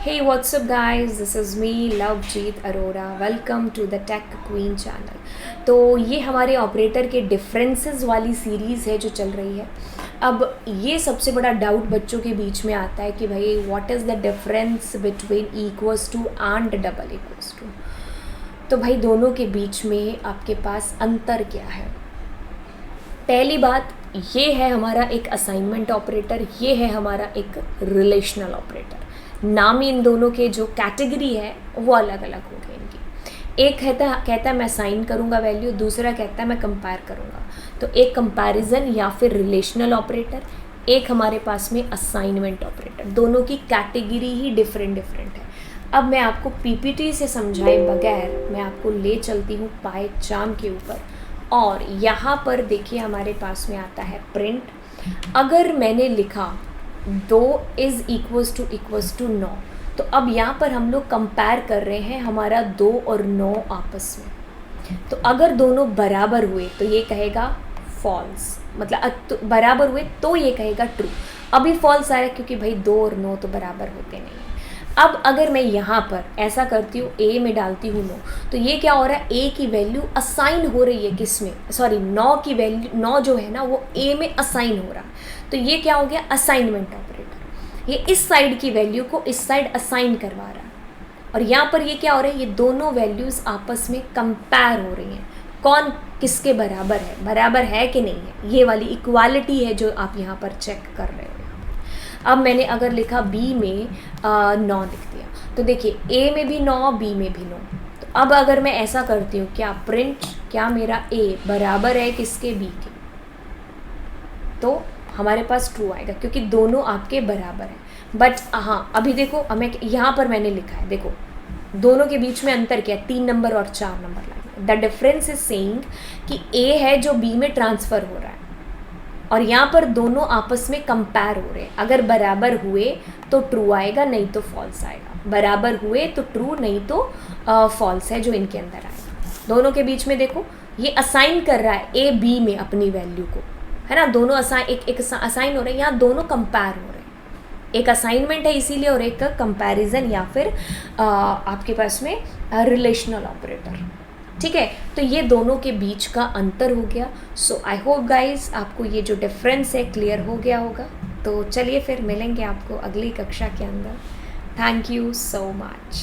Hey, what's up, guys? This is me, Lovejeet Arora. Welcome to the Tech Queen channel. तो ये हमारे operator के differences वाली series है जो चल रही है. अब ये सबसे बड़ा डाउट बच्चों के बीच में आता है कि भाई what is the difference between equals to and double equals to. तो भाई दोनों के बीच में आपके पास अंतर क्या है? पहली बात ये है हमारा एक असाइनमेंट ऑपरेटर, ये है हमारा एक रिलेशनल ऑपरेटर. नाम इन दोनों के जो कैटेगरी है वो अलग अलग हो गए इनकी. एक कहता है मैं असाइन करूँगा वैल्यू, दूसरा कहता है मैं कंपेयर करूँगा. तो एक कंपैरिजन या फिर रिलेशनल ऑपरेटर, एक हमारे पास में असाइनमेंट ऑपरेटर. दोनों की कैटेगरी ही डिफरेंट है. अब मैं आपको पीपीटी से समझाए बगैर मैं आपको ले चलती हूँ पायचाम के ऊपर. और यहाँ पर देखिए हमारे पास में आता है प्रिंट. अगर मैंने लिखा 2 इज़ इक्वल्स टू 9, तो अब यहाँ पर हम लोग कंपेयर कर रहे हैं हमारा 2 और 9 आपस में. तो अगर दोनों बराबर हुए तो ये कहेगा फॉल्स, मतलब बराबर हुए तो ये कहेगा ट्रू. अभी फॉल्स आया क्योंकि भाई 2 और 9 तो बराबर होते नहीं हैं. अब अगर मैं यहाँ पर ऐसा करती हूँ, ए में डालती हूँ 9, तो ये क्या हो रहा है, ए की वैल्यू असाइन हो रही है किस में, सॉरी 9 की वैल्यू, 9 जो है ना वो ए में असाइन हो रहा है. तो ये क्या हो गया, असाइनमेंट ऑपरेटर. ये इस साइड की वैल्यू को इस साइड असाइन करवा रहा है. और यहाँ पर ये क्या हो रहा है, ये दोनों वैल्यूज़ आपस में कंपेयर हो रही हैं. कौन किसके बराबर है कि नहीं है, ये वाली इक्वालिटी है जो आप यहाँ पर चेक कर रहे हो. अब मैंने अगर लिखा बी में 9 लिख दिया, तो देखिए ए में भी 9, बी में भी 9. तो अब अगर मैं ऐसा करती हूँ, क्या प्रिंट, क्या मेरा ए बराबर है किसके, बी के, तो हमारे पास ट्रू आएगा क्योंकि दोनों आपके बराबर हैं. बट हाँ अभी देखो, मैं यहाँ पर मैंने लिखा है, देखो दोनों के बीच में अंतर क्या है, 3 नंबर और 4 number line. The difference is saying कि ए है जो बी में ट्रांसफ़र हो रहा है और यहाँ पर दोनों आपस में कंपेयर हो रहे हैं. अगर बराबर हुए तो ट्रू आएगा, नहीं तो फॉल्स आएगा. बराबर हुए तो ट्रू, नहीं तो फॉल्स है जो इनके अंदर आएगा. दोनों के बीच में देखो ये असाइन कर रहा है ए बी में अपनी वैल्यू को, है ना. दोनों एक असाइन हो रहे हैं, यहाँ दोनों कंपेयर हो रहे हैं. एक असाइनमेंट है इसीलिए, और एक कंपैरिजन या फिर आपके पास में रिलेशनल ऑपरेटर. ठीक है, तो ये दोनों के बीच का अंतर हो गया. सो आई होप गाइस आपको ये जो डिफरेंस है क्लियर हो गया होगा. तो चलिए फिर मिलेंगे आपको अगली कक्षा के अंदर. Thank you so much.